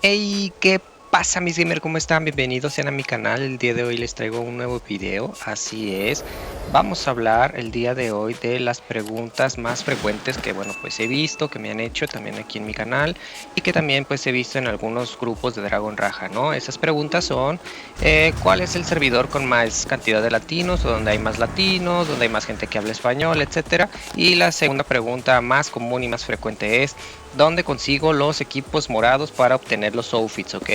Hey, ¿qué pasa mis gamers? ¿Cómo están? Bienvenidos sean a mi canal. El día de hoy les traigo un nuevo video. Así es, vamos a hablar el día de hoy de las preguntas más frecuentes que pues he visto, que me han hecho también aquí en mi canal y que también pues he visto en algunos grupos de Dragon Raja, ¿no? Esas preguntas son ¿cuál es el servidor con más cantidad de latinos o donde hay más latinos, donde hay más gente que habla español, etcétera? Y la segunda pregunta más común y más frecuente es ¿dónde consigo los equipos morados para obtener los outfits? ¿Ok?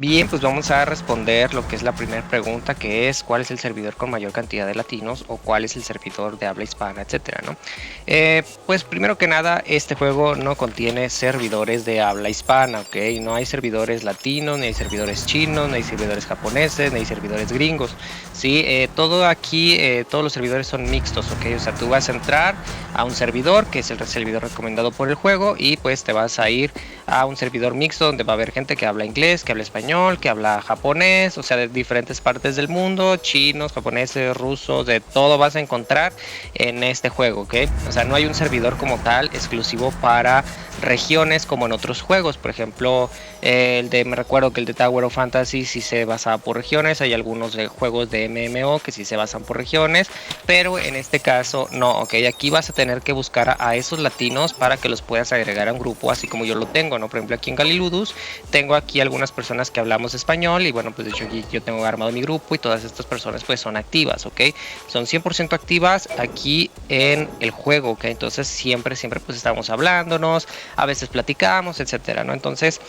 Bien, pues vamos a responder lo que es la primera pregunta, que es ¿cuál es el servidor con mayor cantidad de latinos o cuál es el servidor de habla hispana, etcétera, ¿no? Pues primero que nada, este juego no contiene servidores de habla hispana, ¿ok? No hay servidores latinos, ni hay servidores chinos, ni hay servidores japoneses, ni hay servidores gringos, ¿sí? Todo aquí, todos los servidores son mixtos, ¿ok? O sea, tú vas a entrar a un servidor, que es el servidor recomendado por el juego, y pues te vas a ir a un servidor mixto donde va a haber gente que habla inglés, que habla español, que habla japonés, o sea, de diferentes partes del mundo, chinos, japoneses, rusos, de todo vas a encontrar en este juego, ¿ok? O sea, no hay un servidor como tal exclusivo para regiones como en otros juegos. Por ejemplo, me recuerdo que el de Tower of Fantasy sí se basaba por regiones. Hay algunos juegos de MMO que sí se basan por regiones, pero en este caso no, ok. Aquí vas a tener que buscar a esos latinos para que los puedas agregar a un grupo, así como yo lo tengo, ¿no? Por ejemplo, aquí en Galiludus tengo aquí algunas personas que hablamos español y bueno, pues de hecho aquí yo tengo armado mi grupo y todas estas personas pues son activas, ok. Son 100% activas aquí en el juego, ok. Entonces siempre pues estamos hablándonos, a veces platicamos, etcétera, ¿no? Entonces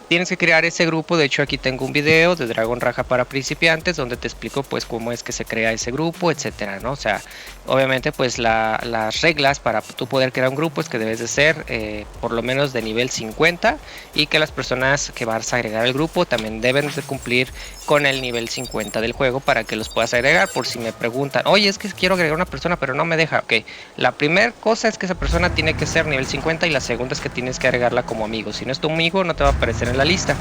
tienes que crear ese grupo. De hecho, aquí tengo un video de Dragon Raja para principiantes donde te explico pues cómo es que se crea ese grupo, etcétera, ¿no? O sea, obviamente pues las reglas para tú poder crear un grupo es que debes de ser por lo menos de nivel 50 y que las personas que vas a agregar al grupo también deben de cumplir con el nivel 50 del juego para que los puedas agregar. Por si me preguntan, oye, es que quiero agregar una persona pero no me deja, ok. La primera cosa es que esa persona tiene que ser nivel 50 y la segunda es que tienes que agregarla como amigo. Si no es tu amigo no te va a aparecer en la lista,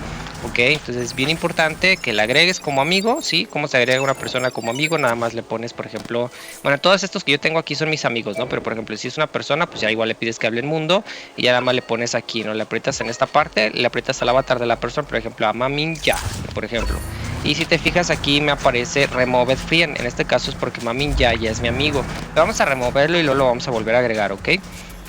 ok. Entonces es bien importante que la agregues como amigo, ¿sí? ¿Cómo se agrega una persona como amigo? Nada más le pones, por ejemplo, bueno, todos estos que yo tengo aquí son mis amigos, ¿no? Pero por ejemplo, si es una persona, pues ya igual le pides que hable en mundo y ya nada más le pones aquí, ¿no? Le aprietas en esta parte, le aprietas al avatar de la persona, por ejemplo, a Mamin Ya, por ejemplo. Y si te fijas aquí me aparece Removed Friend, en este caso es porque Mamin ya es mi amigo. Vamos a removerlo y luego lo vamos a volver a agregar, ¿ok?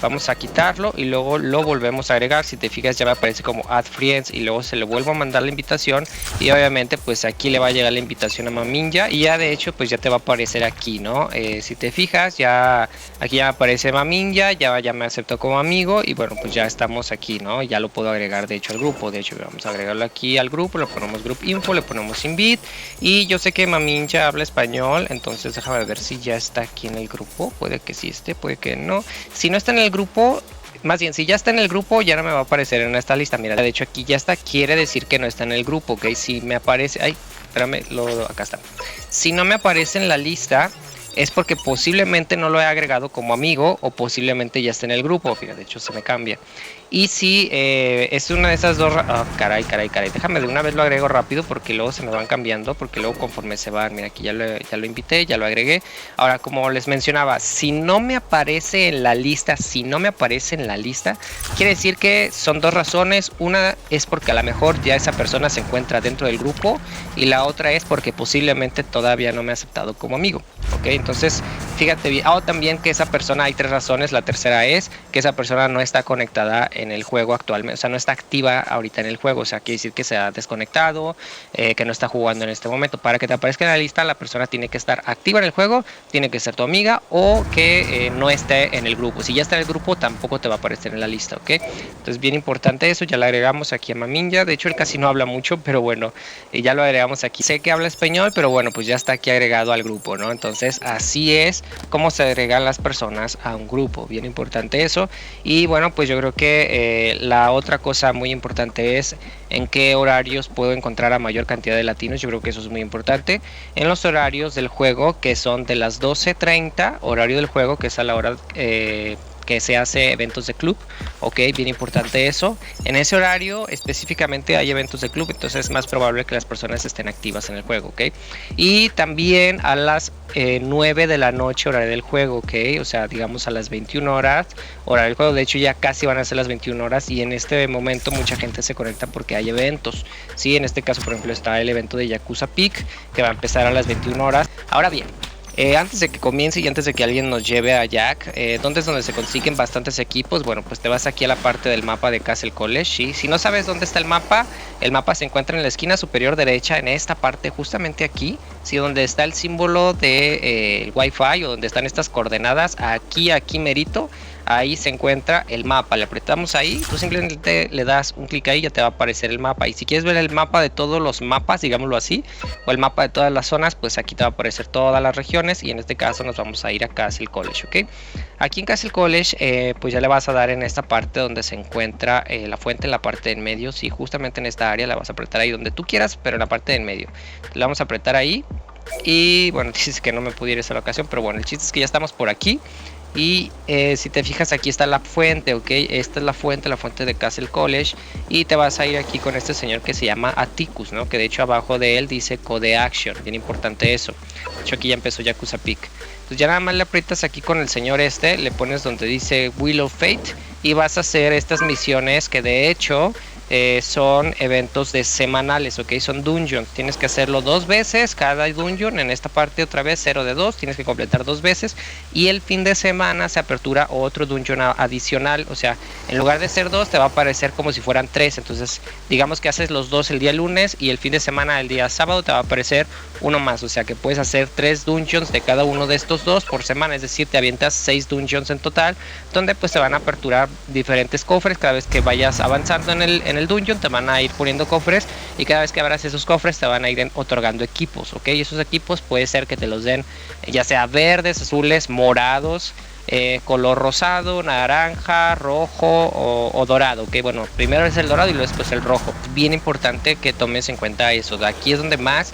Vamos a quitarlo y luego lo volvemos a agregar. Si te fijas ya me aparece como Add Friends y luego se le vuelvo a mandar la invitación y obviamente pues aquí le va a llegar la invitación a Maminja y ya de hecho pues ya te va a aparecer aquí, ¿no? Si te fijas ya aquí ya me aparece Maminja, ya me aceptó como amigo y bueno pues ya estamos aquí, ¿no? Ya lo puedo agregar de hecho al grupo. De hecho vamos a agregarlo aquí al grupo, le ponemos Group Info, le ponemos Invite y yo sé que Maminja habla español, entonces déjame ver si ya está aquí en el grupo. Puede que sí esté, puede que no. Si no está en el grupo, más bien si ya está en el grupo ya no me va a aparecer en esta lista. Mira, de hecho aquí ya está, quiere decir que no está en el grupo, ok. Si me aparece, ay, espérame, acá está. Si no me aparece en la lista es porque posiblemente no lo he agregado como amigo o posiblemente ya está en el grupo. Fíjate, de hecho se me cambia. Y si es una de esas dos... caray. Déjame de una vez lo agrego rápido porque luego se me van cambiando. Porque luego conforme se van... Mira, aquí ya lo invité, ya lo agregué. Ahora, como les mencionaba, si no me aparece en la lista, quiere decir que son dos razones. Una es porque a lo mejor ya esa persona se encuentra dentro del grupo. Y la otra es porque posiblemente todavía no me ha aceptado como amigo. Ok, entonces fíjate bien. También que esa persona, hay tres razones. La tercera es que esa persona no está conectada en el juego actualmente, o sea, no está activa ahorita en el juego, o sea, quiere decir que se ha desconectado, que no está jugando en este momento. Para que te aparezca en la lista, la persona tiene que estar activa en el juego, tiene que ser tu amiga o que no esté en el grupo. Si ya está en el grupo, tampoco te va a aparecer en la lista, ¿ok? Entonces, bien importante eso, ya lo agregamos aquí a Maminja. De hecho, él casi no habla mucho, pero bueno, ya lo agregamos aquí. Sé que habla español, pero bueno, pues ya está aquí agregado al grupo, ¿no? Entonces, así es como se agregan las personas a un grupo, bien importante eso. Y bueno, pues yo creo que la otra cosa muy importante es en qué horarios puedo encontrar a mayor cantidad de latinos. Yo creo que eso es muy importante. En los horarios del juego que son de las 12:30, horario del juego, que es a la hora que que se hace eventos de club, ok, bien importante eso. En ese horario específicamente hay eventos de club, entonces es más probable que las personas estén activas en el juego, ok. Y también a las 9 de la noche horario del juego, ok, o sea, digamos a las 21 horas horario del juego. De hecho ya casi van a ser las 21 horas y en este momento mucha gente se conecta porque hay eventos, sí, en este caso por ejemplo está el evento de Yakuza Peak que va a empezar a las 21 horas. Ahora bien, antes de que comience y antes de que alguien nos lleve a Jack, ¿dónde es donde se consiguen bastantes equipos? Bueno, pues te vas aquí a la parte del mapa de Castle College, ¿sí? Si no sabes dónde está el mapa se encuentra en la esquina superior derecha, en esta parte, justamente aquí, ¿sí? Donde está el símbolo de el Wi-Fi o donde están estas coordenadas, aquí merito. Ahí se encuentra el mapa, le apretamos ahí, tú simplemente le das un clic ahí y ya te va a aparecer el mapa. Y si quieres ver el mapa de todos los mapas, digámoslo así, o el mapa de todas las zonas, pues aquí te va a aparecer todas las regiones y en este caso nos vamos a ir a Castle College, ¿ok? Aquí en Castle College, pues ya le vas a dar en esta parte donde se encuentra la fuente, en la parte en medio, sí, justamente en esta área la vas a apretar ahí donde tú quieras, pero en la parte en medio. Le vamos a apretar ahí y bueno, dices que no me pude ir esa ocasión, pero bueno, el chiste es que ya estamos por aquí. Y si te fijas aquí está la fuente, ok, esta es la fuente de Castle College. Y te vas a ir aquí con este señor que se llama Atticus, ¿no? Que de hecho abajo de él dice Code Action, bien importante eso. De hecho aquí ya empezó Yakuza Peak. Entonces ya nada más le aprietas aquí con el señor le pones donde dice Wheel of Fate y vas a hacer estas misiones que de hecho son eventos de semanales, ok, son dungeons, tienes que hacerlo 2 veces cada dungeon, en esta parte otra vez 0 de 2, tienes que completar 2 veces y el fin de semana se apertura otro dungeon adicional, o sea, en lugar de ser 2 te va a aparecer como si fueran 3, entonces digamos que haces los 2 el día lunes y el fin de semana el día sábado te va a aparecer uno más, o sea que puedes hacer 3 dungeons de cada uno de estos 2 por semana, es decir, te avientas 6 dungeons en total, donde pues te van a aperturar diferentes cofres cada vez que vayas avanzando en el dungeon, te van a ir poniendo cofres y cada vez que abras esos cofres te van a ir otorgando equipos, ok, y esos equipos puede ser que te los den ya sea verdes, azules, morados, color rosado, naranja, rojo o dorado, ok, bueno, primero es el dorado y luego después el rojo. Bien importante que tomes en cuenta eso, aquí es donde más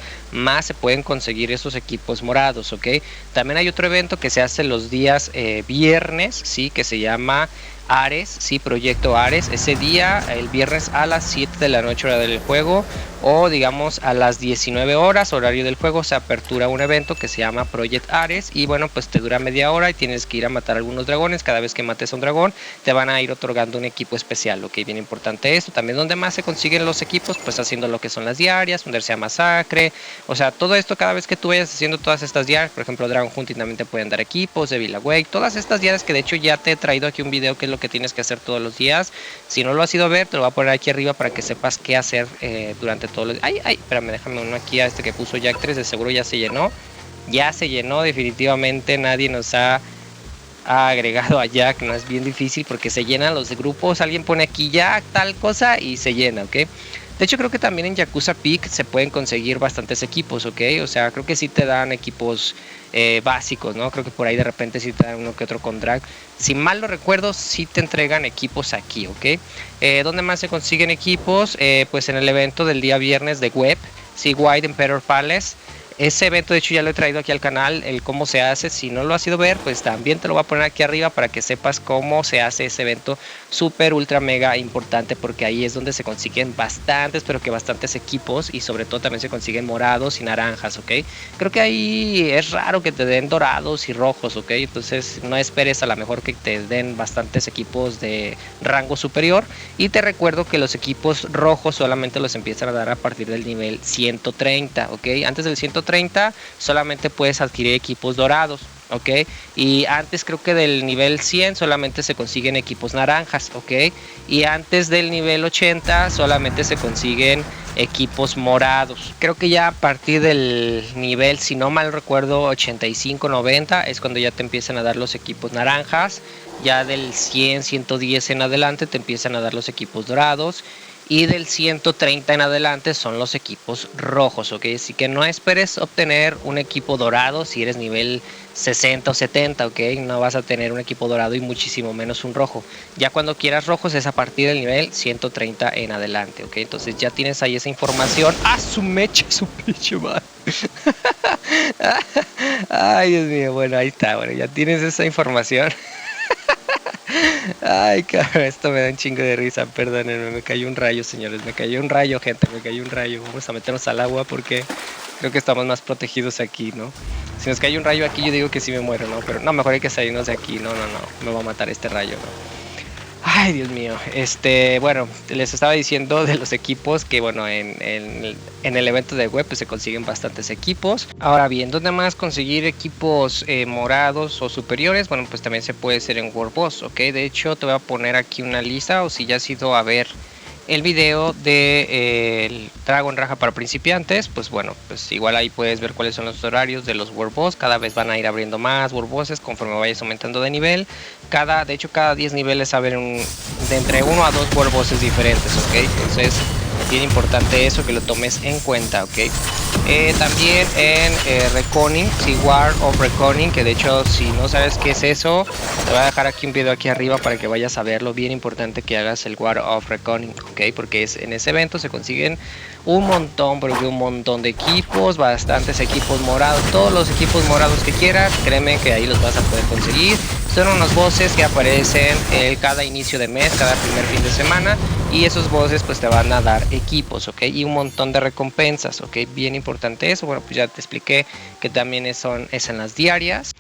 se pueden conseguir esos equipos morados, ok. También hay otro evento que se hace los días viernes, sí, que se llama Ares, sí, Proyecto Ares, ese día, el viernes a las 7 de la noche hora del juego, o digamos a las 19 horas horario del juego, se apertura un evento que se llama Project Ares, y bueno, pues te dura media hora y tienes que ir a matar algunos dragones. Cada vez que mates a un dragón te van a ir otorgando un equipo especial, ok, bien importante esto. También donde más se consiguen los equipos, pues haciendo lo que son las diarias, Undersea Masacre, o sea, todo esto cada vez que tú vayas haciendo todas estas diarias, por ejemplo Dragon Hunting también te pueden dar equipos, de Villa Wake, todas estas diarias que de hecho ya te he traído aquí un video que es lo que tienes que hacer todos los días. Si no lo has ido a ver, te lo voy a poner aquí arriba para que sepas qué hacer durante todos los días. Ay, espérame, déjame uno aquí a este que puso Jack 3, de seguro ya se llenó. Ya se llenó, definitivamente nadie nos ha agregado a Jack, no es bien difícil porque se llenan los grupos, alguien pone aquí Jack tal cosa y se llena, ok. De hecho creo que también en Yakuza Peak se pueden conseguir bastantes equipos, ok, o sea, creo que sí te dan equipos básicos, ¿no? Creo que por ahí de repente sí te dan uno que otro con drag. Si mal no recuerdo, sí te entregan equipos aquí, ok. ¿Dónde más se consiguen equipos? Pues en el evento del día viernes de Web, sí, White Emperor Palace. Ese evento de hecho ya lo he traído aquí al canal, el cómo se hace. Si no lo has ido a ver, pues también te lo voy a poner aquí arriba para que sepas cómo se hace ese evento súper ultra mega importante, porque ahí es donde se consiguen bastantes, pero que bastantes equipos, y sobre todo también se consiguen morados y naranjas, ok. Creo que ahí es raro que te den dorados y rojos, ok, entonces no esperes a lo mejor que te den bastantes equipos de rango superior. Y te recuerdo que los equipos rojos solamente los empiezan a dar a partir del nivel 130, ok. Antes del 130 solamente puedes adquirir equipos dorados, ok, y antes creo que del nivel 100 solamente se consiguen equipos naranjas, ok, y antes del nivel 80 solamente se consiguen equipos morados. Creo que ya a partir del nivel, si no mal recuerdo, 85-90 es cuando ya te empiezan a dar los equipos naranjas. Ya del 100-110 en adelante te empiezan a dar los equipos dorados, y del 130 en adelante son los equipos rojos, ok. Así que no esperes obtener un equipo dorado si eres nivel 60 o 70, ok. No vas a tener un equipo dorado y muchísimo menos un rojo. Ya cuando quieras rojos es a partir del nivel 130 en adelante, ok. Entonces ya tienes ahí esa información. ¡Ah, su mecha, su pinche madre! Ay, Dios mío, bueno, ahí está, bueno, ya tienes esa información. Ay, cabrón, esto me da un chingo de risa, perdónenme, me cayó un rayo, señores, me cayó un rayo, gente, me cayó un rayo. Vamos a meternos al agua porque creo que estamos más protegidos aquí, ¿no? Si nos cae un rayo aquí, yo digo que sí me muero, ¿no? Pero no, mejor hay que salirnos de aquí, no, me va a matar este rayo, ¿no? Ay, Dios mío. Bueno, les estaba diciendo de los equipos que, bueno, en el evento de web pues, se consiguen bastantes equipos. Ahora bien, ¿dónde más conseguir equipos morados o superiores? Bueno, pues también se puede hacer en World Boss, ¿ok? De hecho, te voy a poner aquí una lista, o si ya has ido a ver el video de el Dragon Raja para principiantes, pues bueno, pues igual ahí puedes ver cuáles son los horarios de los World Boss. Cada vez van a ir abriendo más World Bosses conforme vayas aumentando de nivel. De hecho cada 10 niveles a ver de entre 1 a 2 World Bosses diferentes, ok. Entonces es bien importante eso, que lo tomes en cuenta, ok. También en Reckoning, sí, War of Reckoning, que de hecho si no sabes qué es eso, te voy a dejar aquí un video aquí arriba para que vayas a verlo. Bien importante que hagas el War of Reckoning, ok, porque en ese evento se consiguen un montón, porque un montón de equipos, bastantes equipos morados, todos los equipos morados que quieras, créeme que ahí los vas a poder conseguir. Son unos bosses que aparecen cada inicio de mes, cada primer fin de semana, y esos bosses pues te van a dar equipos, ok, y un montón de recompensas, ok, bien importante eso. Bueno, pues ya te expliqué que también es en las diarias.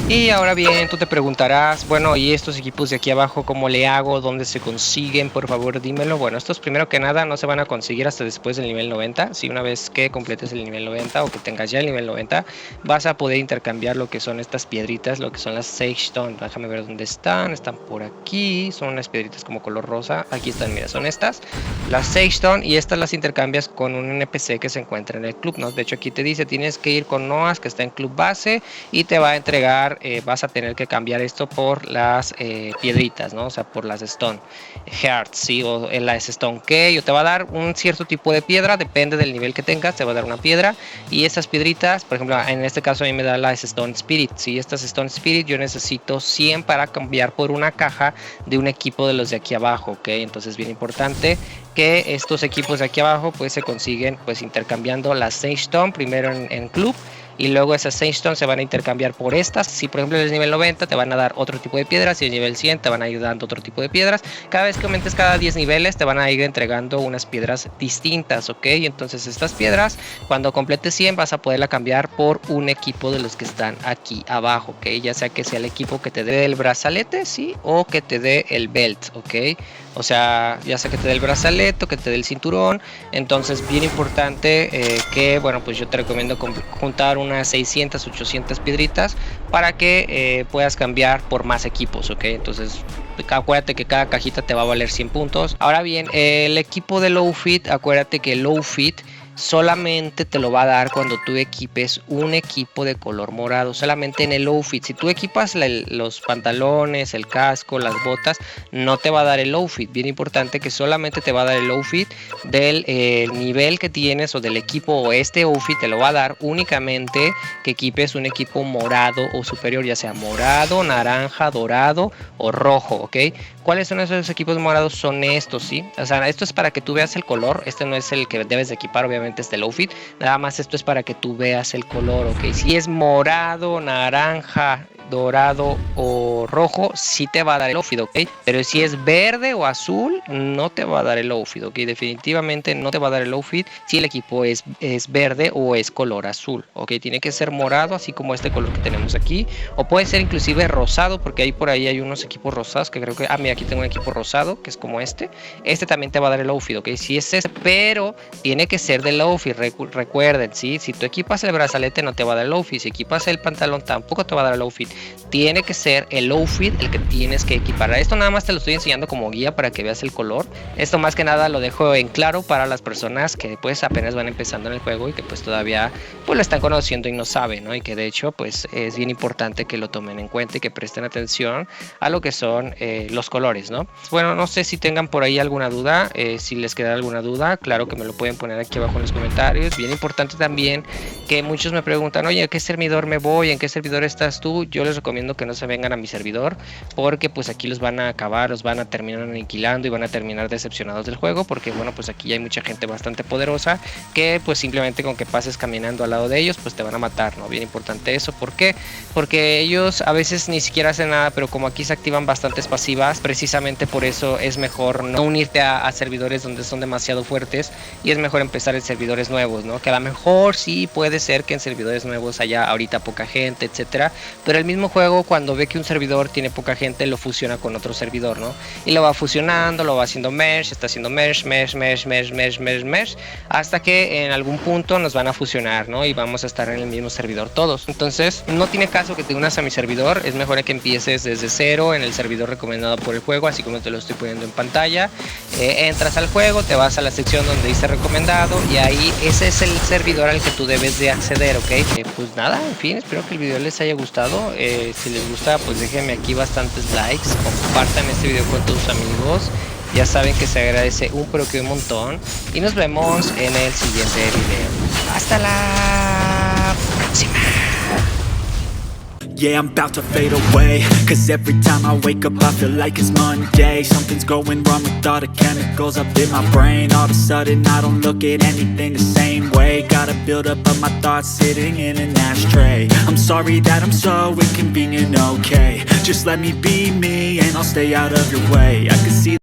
Y ahora bien, tú te preguntarás, bueno, ¿y estos equipos de aquí abajo cómo le hago? ¿Dónde se consiguen? Por favor, dímelo. Bueno, estos primero que nada no se van a conseguir hasta después del nivel 90. Si una vez que completes el nivel 90 o que tengas ya el nivel 90, vas a poder intercambiar lo que son estas piedritas, lo que son las Sage Stone. Déjame ver dónde están. Están por aquí. Son unas piedritas como color rosa. Aquí están, mira, son estas. Las Sage Stone, y estas las intercambias con un NPC que se encuentra en el club, ¿no? De hecho, aquí te dice, tienes que ir con Noas, que está en club base, y te va a entregar, vas a tener que cambiar esto por las piedritas, ¿no? O sea, por las Stone Hearts, ¿sí? O las Stone Key, o te va a dar un cierto tipo de piedra, depende del nivel que tengas, te va a dar una piedra. Y estas piedritas, por ejemplo, en este caso a mí me da las Stone Spirit, ¿sí? Estas Stone Spirit yo necesito 100 para cambiar por una caja de un equipo de los de aquí abajo, ¿ok? Entonces, bien importante que estos equipos de aquí abajo pues se consiguen pues intercambiando las Sage Stone primero en club, y luego esas Sage Stone se van a intercambiar por estas. Si por ejemplo eres nivel 90 te van a dar otro tipo de piedras, y el nivel 100 te van a ir dando otro tipo de piedras. Cada vez que aumentes cada 10 niveles te van a ir entregando unas piedras distintas, ok. Entonces estas piedras cuando completes 100 vas a poderla cambiar por un equipo de los que están aquí abajo, ok, ya sea que sea el equipo que te dé el brazalete, sí, o que te dé el belt, ok. O sea, ya sea que te dé el brazalete o que te dé el cinturón. Entonces bien importante que, bueno, pues yo te recomiendo juntar unas 600, 800 piedritas para que puedas cambiar por más equipos, ok. Entonces acuérdate que cada cajita te va a valer 100 puntos. Ahora bien, el equipo de low fit, acuérdate que el low fit solamente te lo va a dar cuando tú equipes un equipo de color morado, solamente en el outfit. Si tú equipas los pantalones, el casco, las botas, no te va a dar el outfit. Bien importante que solamente te va a dar el outfit del nivel que tienes o del equipo, o este outfit te lo va a dar únicamente que equipes un equipo morado o superior, ya sea morado, naranja, dorado o rojo, ok. ¿Cuáles son esos equipos morados? Son estos, ¿sí? O sea, esto es para que tú veas el color. Este no es el que debes de equipar, obviamente, este low fit. Nada más esto es para que tú veas el color, ¿ok? Si es morado, naranja, dorado o rojo, sí te va a dar el outfit, ¿ok? Pero si es verde o azul, no te va a dar el outfit, ¿ok? Definitivamente no te va a dar el outfit si el equipo es verde o es color azul, ¿ok? Tiene que ser morado, así como este color que tenemos aquí, o puede ser inclusive rosado, porque ahí por ahí hay unos equipos rosados que creo que... Ah, mira, aquí tengo un equipo rosado, que es como este. Este también te va a dar el outfit, ¿ok? Si es este, pero tiene que ser del outfit, recuerden, ¿sí? Si tú equipas el brazalete no te va a dar el outfit, si equipas el pantalón tampoco te va a dar el outfit. Tiene que ser el outfit el que tienes que equipar. Esto nada más te lo estoy enseñando como guía para que veas el color. Esto más que nada lo dejo en claro para las personas que pues apenas van empezando en el juego y que pues todavía pues lo están conociendo y no saben, ¿no? Y que de hecho pues es bien importante que lo tomen en cuenta y que presten atención a lo que son los colores, ¿no? Bueno, no sé si tengan por ahí alguna duda, si les queda alguna duda, claro que me lo pueden poner aquí abajo en los comentarios. Bien importante también que muchos me preguntan, oye, ¿a qué servidor me voy? ¿En qué servidor estás tú? Yo yo les recomiendo que no se vengan a mi servidor, porque pues aquí los van a acabar, los van a terminar aniquilando y van a terminar decepcionados del juego, porque bueno, pues aquí hay mucha gente bastante poderosa que pues simplemente con que pases caminando al lado de ellos pues te van a matar, ¿no? Bien importante eso. ¿Por qué? Porque ellos a veces ni siquiera hacen nada, pero como aquí se activan bastantes pasivas, precisamente por eso es mejor no unirte a servidores donde son demasiado fuertes, y es mejor empezar en servidores nuevos, ¿no? Que a lo mejor sí puede ser que en servidores nuevos haya ahorita poca gente, etcétera, pero el mismo juego, cuando ve que un servidor tiene poca gente, lo fusiona con otro servidor, ¿no? Y lo va fusionando, lo va haciendo merge, está haciendo merge, hasta que en algún punto nos van a fusionar, ¿no? Y vamos a estar en el mismo servidor todos. Entonces no tiene caso que te unas a mi servidor, es mejor que empieces desde cero en el servidor recomendado por el juego, así como te lo estoy poniendo en pantalla. Entras al juego, te vas a la sección donde dice recomendado, y ahí ese es el servidor al que tú debes de acceder, ¿ok? Pues nada, en fin, espero que el video les haya gustado. Si les gusta, pues déjenme aquí bastantes likes, compartan este video con tus amigos. Ya saben que se agradece pero que un montón. Y nos vemos en el siguiente video. Hasta la próxima. Yeah, I'm about to fade away, cause every time I wake up I feel like it's Monday. Something's going wrong with all the chemicals up in my brain. All of a sudden I don't look at anything the same way. Gotta build up of my thoughts sitting in an ashtray. I'm sorry that I'm so inconvenient, okay. Just let me be me and I'll stay out of your way. I can see